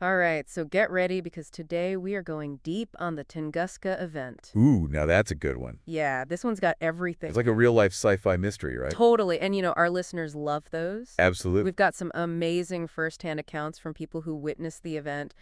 All right, so get ready because today we are going deep on the Tunguska event. Ooh, now that's a good one. Yeah, this one's got everything. It's like a real-life sci-fi mystery, right? Totally. And our listeners love those. Absolutely. We've got some amazing firsthand accounts from people who witnessed the event.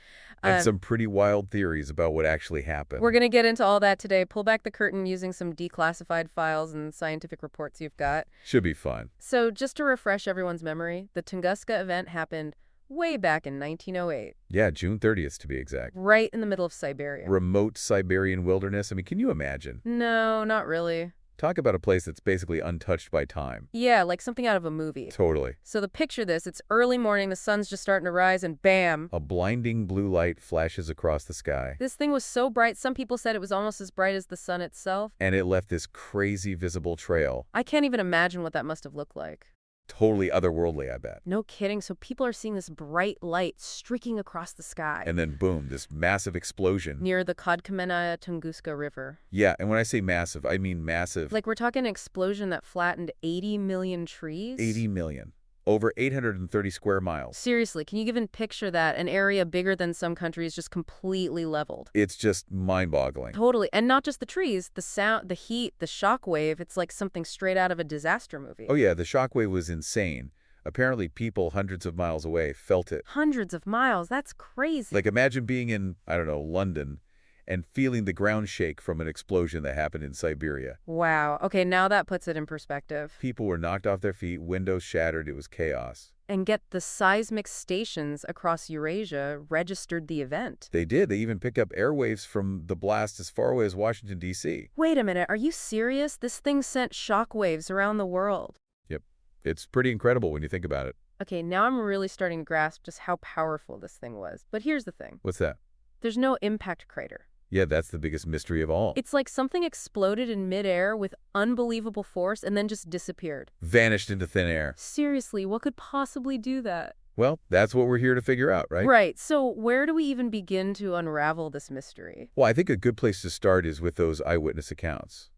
And Um, some pretty wild theories about what actually we're happened. going to get into all that today. Pull back the curtain using some declassified files and scientific reports you've got. Should be fun. So, just to refresh everyone's memory, the Tunguska event happened way back in 1908, Yeah, June 30th to be exact. right in the middle of Siberia. Remote Siberian wilderness. I mean, can you imagine? No, not really. Talk about a place that's basically untouched by time. Yeah, like something out of a movie. Totally. So picture this, it's early morning, the sun's just starting to rise, and bam! A blinding blue light flashes across the sky. This thing was so bright, some people said it was almost as bright as the sun itself. And it left this crazy visible trail. I can't even imagine what that must have looked like. Totally otherworldly, I bet. No kidding, so people are seeing this bright light streaking across the sky. And then boom, this massive explosion. Near the Tunguska River. Yeah, and when I say massive, I mean massive. Like we're talking an explosion that flattened 80 million trees? 80 million. Over 830 square miles. Seriously, can you even picture that? An area bigger than some countries just completely leveled. It's just mind-boggling. Totally. And not just the trees, the sound, the heat, the shock wave. It's like something straight out of a disaster movie. Oh yeah, the shockwave was insane. Apparently people hundreds of miles away felt it. Hundreds of miles. That's crazy. Like imagine being in, I don't know, London and feeling the ground shake from an explosion that happened in Siberia. Wow. Okay, now that puts it in perspective. People were knocked off their feet, windows shattered, it was chaos. And get the seismic stations across Eurasia registered the event. They did. They even picked up airwaves from the blast as far away as Washington, D.C. Wait a minute, are you serious? This thing sent shock waves around the world. Yep. It's pretty incredible when you think about it. Okay, now I'm really starting to grasp just how powerful this thing was. But here's the thing. What's that? There's no impact crater. Yeah, that's the biggest mystery of all. It's like something exploded in midair with unbelievable force and then just disappeared. Vanished into thin air. Seriously, what could possibly do that? Well, that's what we're here to figure out, right? Right. So where do we even begin to unravel this mystery? Well, I think a good place to start is with those eyewitness accounts.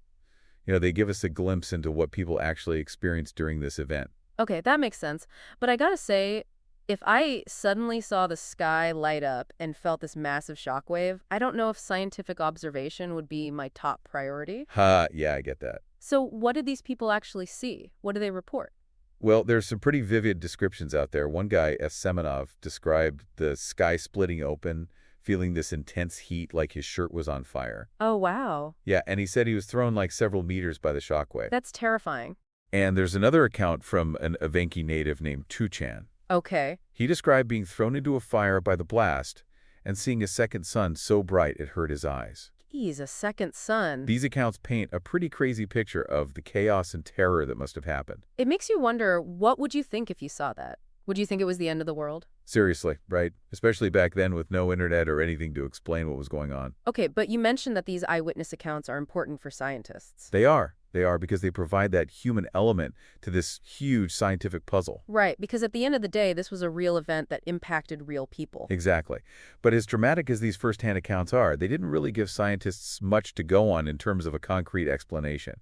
They give us a glimpse into what people actually experienced during this event. Okay, that makes sense. But I gotta say, if I suddenly saw the sky light up and felt this massive shockwave, I don't know if scientific observation would be my top priority. Yeah, I get that. So what did these people actually see? What do they report? Well, there's some pretty vivid descriptions out there. One guy, S. Semenov, described the sky splitting open, feeling this intense heat like his shirt was on fire. Oh, wow. Yeah, and he said he was thrown like several meters by the shockwave. That's terrifying. And there's another account from an Evenki native named Tuchan. Okay. He described being thrown into a fire by the blast and seeing a second sun so bright it hurt his eyes. Geez, a second sun. These accounts paint a pretty crazy picture of the chaos and terror that must have happened. It makes you wonder, what would you think if you saw that? Would you think it was the end of the world? Seriously, right? Especially back then with no internet or anything to explain what was going on. Okay, but you mentioned that these eyewitness accounts are important for scientists. They are. They are because they provide that human element to this huge scientific puzzle. Right, because at the end of the day, this was a real event that impacted real people. Exactly. But as dramatic as these first-hand accounts are, they didn't really give scientists much to go on in terms of a concrete explanation.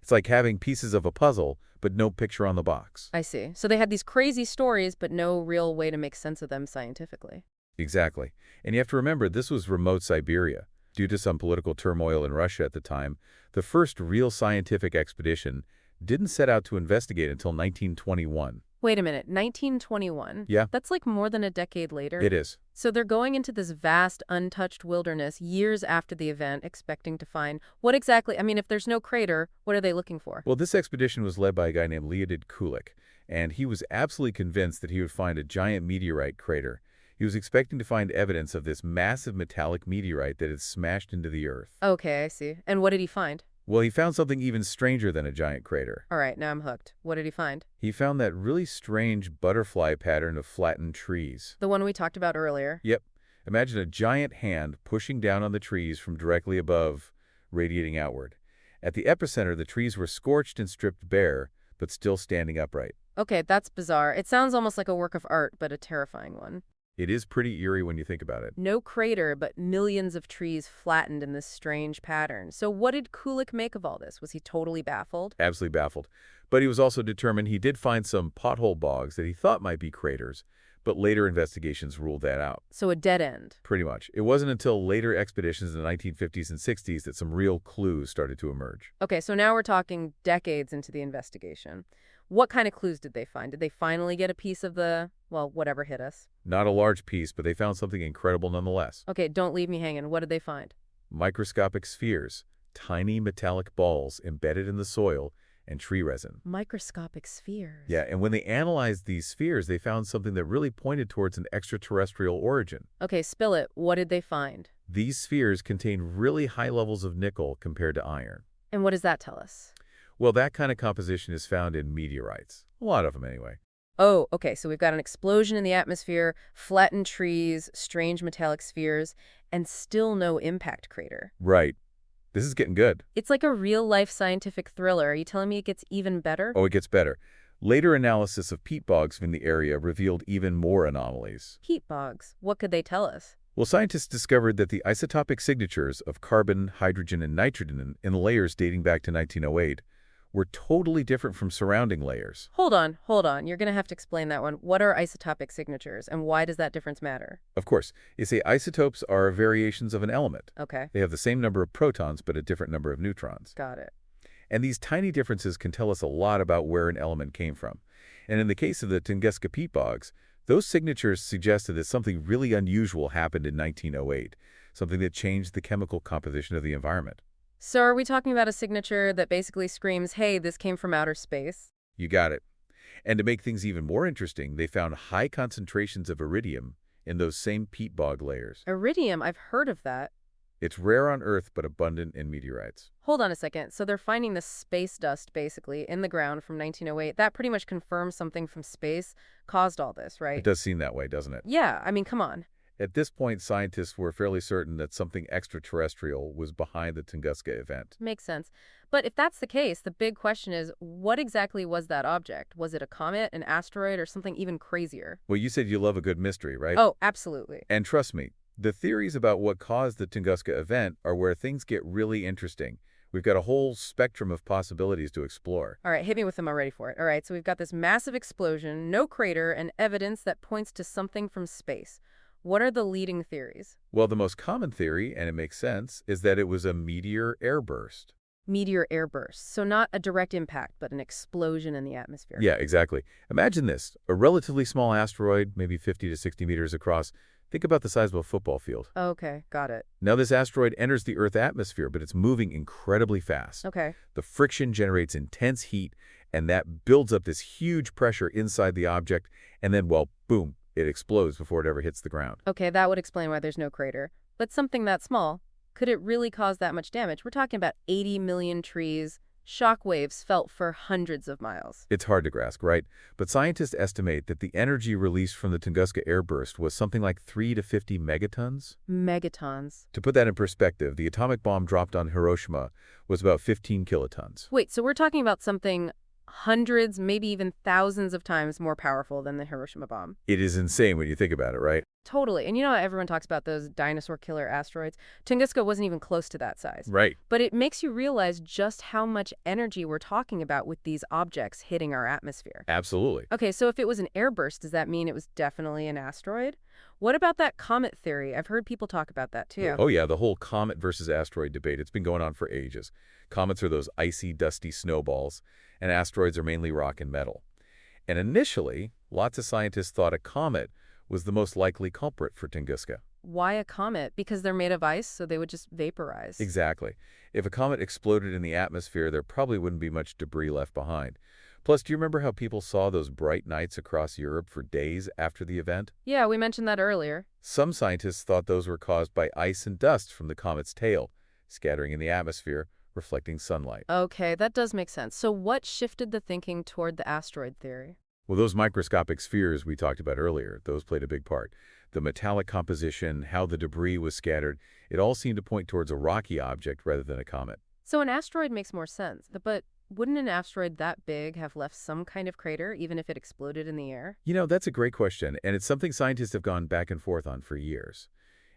It's like having pieces of a puzzle, but no picture on the box. I see. So they had these crazy stories, but no real way to make sense of them scientifically. Exactly. And you have to remember, this was remote Siberia. Due to some political turmoil in Russia at the time, the first real scientific expedition didn't set out to investigate until 1921. Wait a minute, 1921? Yeah. That's like more than a decade later. It is. So they're going into this vast, untouched wilderness years after the event, expecting to find what exactly, if there's no crater, what are they looking for? Well, this expedition was led by a guy named Leonid Kulik, and he was absolutely convinced that he would find a giant meteorite crater. He was expecting to find evidence of this massive metallic meteorite that had smashed into the Earth. Okay, I see. And what did he find? Well, he found something even stranger than a giant crater. All right, now I'm hooked. What did he find? He found that really strange butterfly pattern of flattened trees. The one we talked about earlier. Yep. Imagine a giant hand pushing down on the trees from directly above, radiating outward. At the epicenter, the trees were scorched and stripped bare, but still standing upright. Okay, that's bizarre. It sounds almost like a work of art, but a terrifying one. It is pretty eerie when you think about it. No crater, but millions of trees flattened in this strange pattern. So what did Kulik make of all this? Was he totally baffled? Absolutely baffled. But he was also determined. He did find some pothole bogs that he thought might be craters, but later investigations ruled that out. So a dead end. Pretty much. It wasn't until later expeditions in the 1950s and 60s that some real clues started to emerge. Okay, so now we're talking decades into the investigation. What kind of clues did they find? Did they finally get a piece of the, well, whatever hit us? Not a large piece, but they found something incredible nonetheless. Okay, don't leave me hanging. What did they find? Microscopic spheres, tiny metallic balls embedded in the soil and tree resin. Microscopic spheres. Yeah, and when they analyzed these spheres, they found something that really pointed towards an extraterrestrial origin. Okay, spill it. What did they find? These spheres contain really high levels of nickel compared to iron. And what does that tell us? Well, that kind of composition is found in meteorites. A lot of them, anyway. Oh, okay, so we've got an explosion in the atmosphere, flattened trees, strange metallic spheres, and still no impact crater. Right. This is getting good. It's like a real-life scientific thriller. Are you telling me it gets even better? Oh, it gets better. Later analysis of peat bogs in the area revealed even more anomalies. Peat bogs. What could they tell us? Well, scientists discovered that the isotopic signatures of carbon, hydrogen, and nitrogen in layers dating back to 1908 were totally different from surrounding layers. Hold on. You're going to have to explain that one. What are isotopic signatures, and why does that difference matter? Of course, you say isotopes are variations of an element. Okay, They have the same number of protons, but a different number of neutrons. got it. And these tiny differences can tell us a lot about where an element came from. And in the case of the Tunguska peat bogs, those signatures suggested that something really unusual happened in 1908, something that changed the chemical composition of the environment. So are we talking about a signature that basically screams, hey, this came from outer space? You got it. And to make things even more interesting, they found high concentrations of iridium in those same peat bog layers. Iridium, I've heard of that. It's rare on Earth, but abundant in meteorites. Hold on a second. So they're finding this space dust, basically, in the ground from 1908. That pretty much confirms something from space caused all this, right? It does seem that way, doesn't it? Yeah, I mean, come on. At this point, scientists were fairly certain that something extraterrestrial was behind the Tunguska event. Makes sense. But if that's the case, the big question is, what exactly was that object? Was it a comet, an asteroid, or something even crazier? Well, you said you love a good mystery, right? Oh, absolutely. And trust me, the theories about what caused the Tunguska event are where things get really interesting. We've got a whole spectrum of possibilities to explore. All right, hit me with them. I'm ready for it. All right, so we've got this massive explosion, no crater, and evidence that points to something from space. What are the leading theories? Well, the most common theory, and it makes sense, is that it was a meteor airburst. Meteor airburst. So not a direct impact, but an explosion in the atmosphere. Yeah, exactly. Imagine this, a relatively small asteroid, maybe 50 to 60 meters across. Think about the size of a football field. Okay, got it. Now, this asteroid enters the Earth atmosphere, but it's moving incredibly fast. Okay. The friction generates intense heat, and that builds up this huge pressure inside the object, and then, well, boom, it explodes before it ever hits the ground. Okay, that would explain why there's no crater. But something that small, could it really cause that much damage? We're talking about 80 million trees, shock waves felt for hundreds of miles. It's hard to grasp, right? But scientists estimate that the energy released from the Tunguska airburst was something like 3 to 50 megatons. Megatons. To put that in perspective, the atomic bomb dropped on Hiroshima was about 15 kilotons. Wait, so we're talking about something hundreds, maybe even thousands of times more powerful than the Hiroshima bomb. It is insane when you think about it, right? Totally. And you know how everyone talks about those dinosaur killer asteroids? Tunguska wasn't even close to that size. Right. But it makes you realize just how much energy we're talking about with these objects hitting our atmosphere. Absolutely. Okay, so if it was an airburst, does that mean it was definitely an asteroid? What about that comet theory? I've heard people talk about that too. Oh yeah, the whole comet versus asteroid debate, it's been going on for ages. Comets are those icy, dusty snowballs, and asteroids are mainly rock and metal. And initially, lots of scientists thought a comet was the most likely culprit for Tunguska. Why a comet? Because they're made of ice, so they would just vaporize. Exactly. If a comet exploded in the atmosphere, there probably wouldn't be much debris left behind. Plus, do you remember how people saw those bright nights across Europe for days after the event? Yeah, we mentioned that earlier. Some scientists thought those were caused by ice and dust from the comet's tail, scattering in the atmosphere, reflecting sunlight. Okay, that does make sense. So what shifted the thinking toward the asteroid theory? Well, those microscopic spheres we talked about earlier, those played a big part. The metallic composition, how the debris was scattered, it all seemed to point towards a rocky object rather than a comet. So an asteroid makes more sense, but wouldn't an asteroid that big have left some kind of crater, even if it exploded in the air? You know, that's a great question, and it's something scientists have gone back and forth on for years.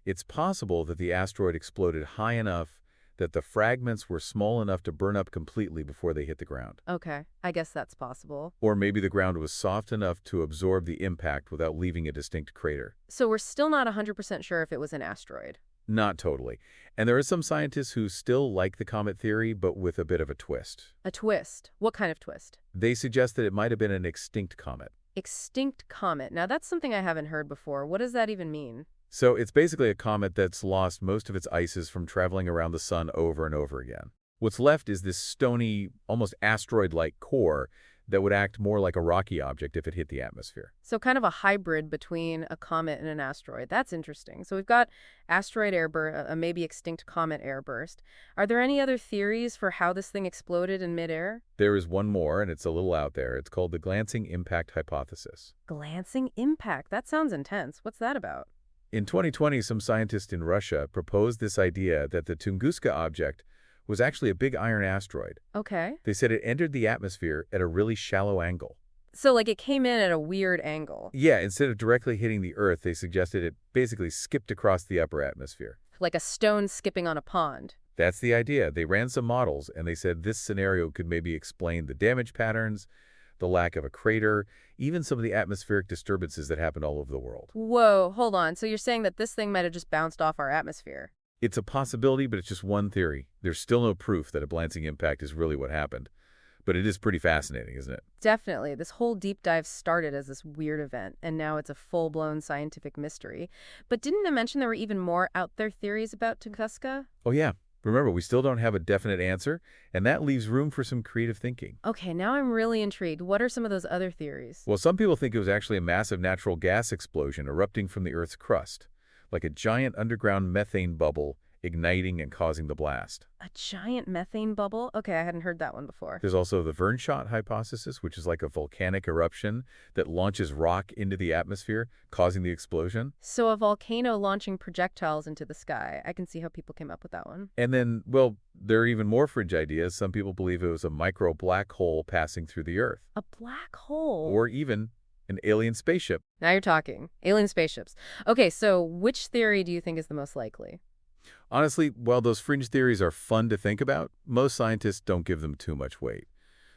It's possible that the asteroid exploded high enough that the fragments were small enough to burn up completely before they hit the ground. Okay, I guess that's possible. Or maybe the ground was soft enough to absorb the impact without leaving a distinct crater. So we're still not 100% sure if it was an asteroid. Not totally. And there are some scientists who still like the comet theory, but with a bit of a twist. A twist. What kind of twist? They suggest that it might have been an extinct comet. Extinct comet. Now that's something I haven't heard before. What does that even mean? So it's basically a comet that's lost most of its ices from traveling around the sun over and over again. What's left is this stony, almost asteroid-like core that would act more like a rocky object if it hit the atmosphere. So kind of a hybrid between a comet and an asteroid. That's interesting. So we've got asteroid airburst, a maybe extinct comet airburst. Are there any other theories for how this thing exploded in midair? There is one more, and it's a little out there. It's called the glancing impact hypothesis. Glancing impact. That sounds intense. What's that about? In 2020, some scientists in Russia proposed this idea that the Tunguska object was actually a big iron asteroid. Okay. They said it entered the atmosphere at a really shallow angle. So like it came in at a weird angle. Yeah, instead of directly hitting the Earth, they suggested it basically skipped across the upper atmosphere. Like a stone skipping on a pond. That's the idea. They ran some models, and they said this scenario could maybe explain the damage patterns, the lack of a crater, even some of the atmospheric disturbances that happened all over the world. Whoa, hold on. So you're saying that this thing might have just bounced off our atmosphere? It's a possibility, but it's just one theory. There's still no proof that a glancing impact is really what happened. But it is pretty fascinating, isn't it? Definitely. This whole deep dive started as this weird event, and now it's a full-blown scientific mystery. But didn't I mention there were even more out there theories about Tunguska? Oh, yeah. Remember, we still don't have a definite answer, and that leaves room for some creative thinking. Okay, now I'm really intrigued. What are some of those other theories? Well, some people think it was actually a massive natural gas explosion erupting from the Earth's crust, like a giant underground methane bubble igniting and causing the blast. A giant methane bubble? Okay, I hadn't heard that one before. There's also the Vern shot hypothesis, which is like a volcanic eruption that launches rock into the atmosphere, causing the explosion. So a volcano launching projectiles into the sky. I can see how people came up with that one. And then, well, there are even more fringe ideas. Some people believe it was a micro black hole passing through the Earth. A black hole? Or even an alien spaceship. Now you're talking. Alien spaceships. Okay, so which theory do you think is the most likely? Honestly, while those fringe theories are fun to think about, most scientists don't give them too much weight.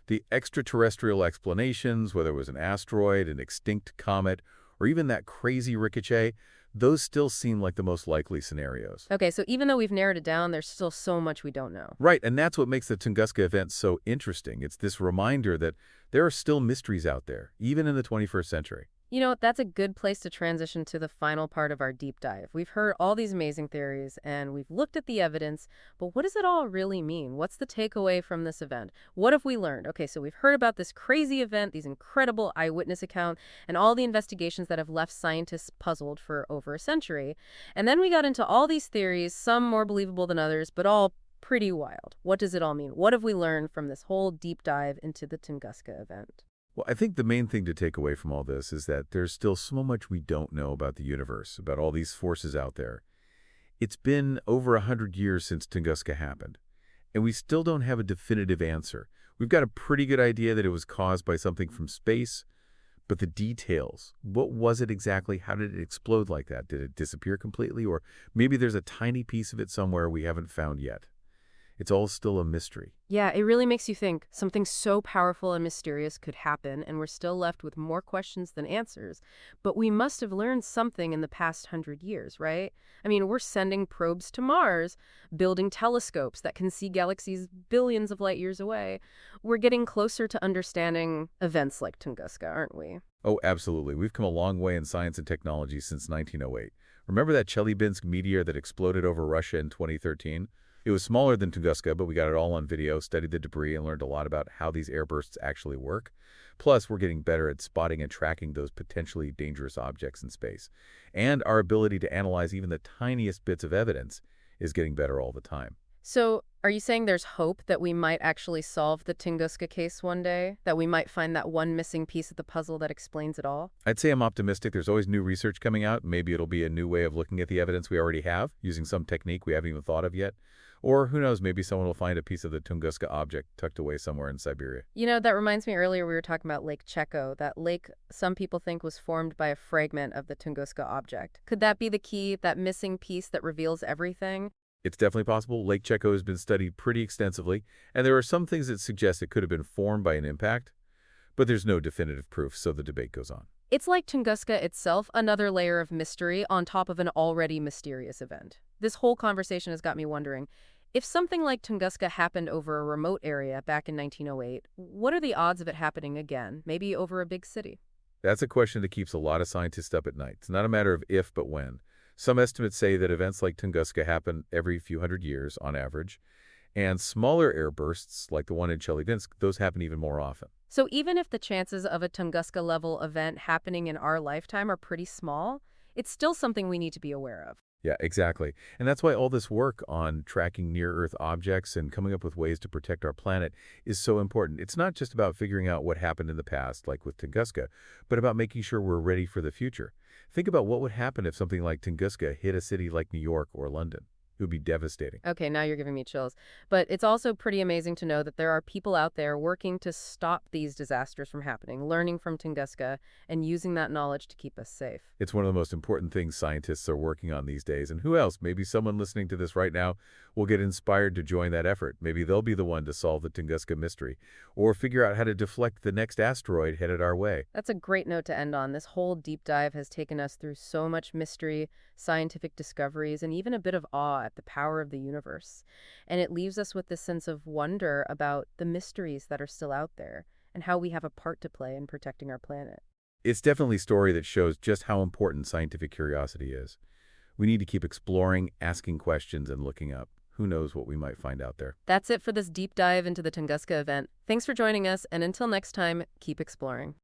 The extraterrestrial explanations, whether it was an asteroid, an extinct comet, or even that crazy ricochet, those still seem like the most likely scenarios. Okay, so even though we've narrowed it down, there's still so much we don't know. Right, and that's what makes the Tunguska event so interesting. It's this reminder that there are still mysteries out there, even in the 21st century. You know, that's a good place to transition to the final part of our deep dive. We've heard all these amazing theories, and we've looked at the evidence, but what does it all really mean? What's the takeaway from this event? What have we learned? Okay, so we've heard about this crazy event, these incredible eyewitness accounts, and all the investigations that have left scientists puzzled for over a century. And then we got into all these theories, some more believable than others, but all pretty wild. What does it all mean? What have we learned from this whole deep dive into the Tunguska event? Well, I think the main thing to take away from all this is that there's still so much we don't know about the universe, about all these forces out there. It's been over 100 years since Tunguska happened, and we still don't have a definitive answer. We've got a pretty good idea that it was caused by something from space, but the details, what was it exactly? How did it explode like that? Did it disappear completely? Or maybe there's a tiny piece of it somewhere we haven't found yet. It's all still a mystery. Yeah, it really makes you think something so powerful and mysterious could happen, and we're still left with more questions than answers. But we must have learned something in the past 100 years, right? I mean, we're sending probes to Mars, building telescopes that can see galaxies billions of light years away. We're getting closer to understanding events like Tunguska, aren't we? Oh, absolutely. We've come a long way in science and technology since 1908. Remember that Chelyabinsk meteor that exploded over Russia in 2013? It was smaller than Tunguska, but we got it all on video, studied the debris, and learned a lot about how these airbursts actually work. Plus, we're getting better at spotting and tracking those potentially dangerous objects in space. And our ability to analyze even the tiniest bits of evidence is getting better all the time. So, are you saying there's hope that we might actually solve the Tunguska case one day? That we might find that one missing piece of the puzzle that explains it all? I'd say I'm optimistic. There's always new research coming out. Maybe it'll be a new way of looking at the evidence we already have, using some technique we haven't even thought of yet. Or who knows, maybe someone will find a piece of the Tunguska object tucked away somewhere in Siberia. You know, that reminds me earlier we were talking about Lake Cheko. That lake some people think was formed by a fragment of the Tunguska object. Could that be the key, that missing piece that reveals everything? It's definitely possible. Lake Checo has been studied pretty extensively, and there are some things that suggest it could have been formed by an impact, but there's no definitive proof, so the debate goes on. It's like Tunguska itself, another layer of mystery on top of an already mysterious event. This whole conversation has got me wondering, if something like Tunguska happened over a remote area back in 1908, what are the odds of it happening again, maybe over a big city? That's a question that keeps a lot of scientists up at night. It's not a matter of if, but when. Some estimates say that events like Tunguska happen every few hundred years on average, and smaller airbursts, like the one in Chelyabinsk, those happen even more often. So even if the chances of a Tunguska-level event happening in our lifetime are pretty small, it's still something we need to be aware of. Yeah, exactly. And that's why all this work on tracking near-Earth objects and coming up with ways to protect our planet is so important. It's not just about figuring out what happened in the past, like with Tunguska, but about making sure we're ready for the future. Think about what would happen if something like Tunguska hit a city like New York or London. It would be devastating. Okay, now you're giving me chills. But it's also pretty amazing to know that there are people out there working to stop these disasters from happening, learning from Tunguska, and using that knowledge to keep us safe. It's one of the most important things scientists are working on these days. And who else? Maybe someone listening to this right now will get inspired to join that effort. Maybe they'll be the one to solve the Tunguska mystery or figure out how to deflect the next asteroid headed our way. That's a great note to end on. This whole deep dive has taken us through so much mystery, scientific discoveries, and even a bit of awe at the power of the universe. And it leaves us with this sense of wonder about the mysteries that are still out there and how we have a part to play in protecting our planet. It's definitely a story that shows just how important scientific curiosity is. We need to keep exploring, asking questions, and looking up. Who knows what we might find out there. That's it for this deep dive into the Tunguska event. Thanks for joining us, and until next time, keep exploring.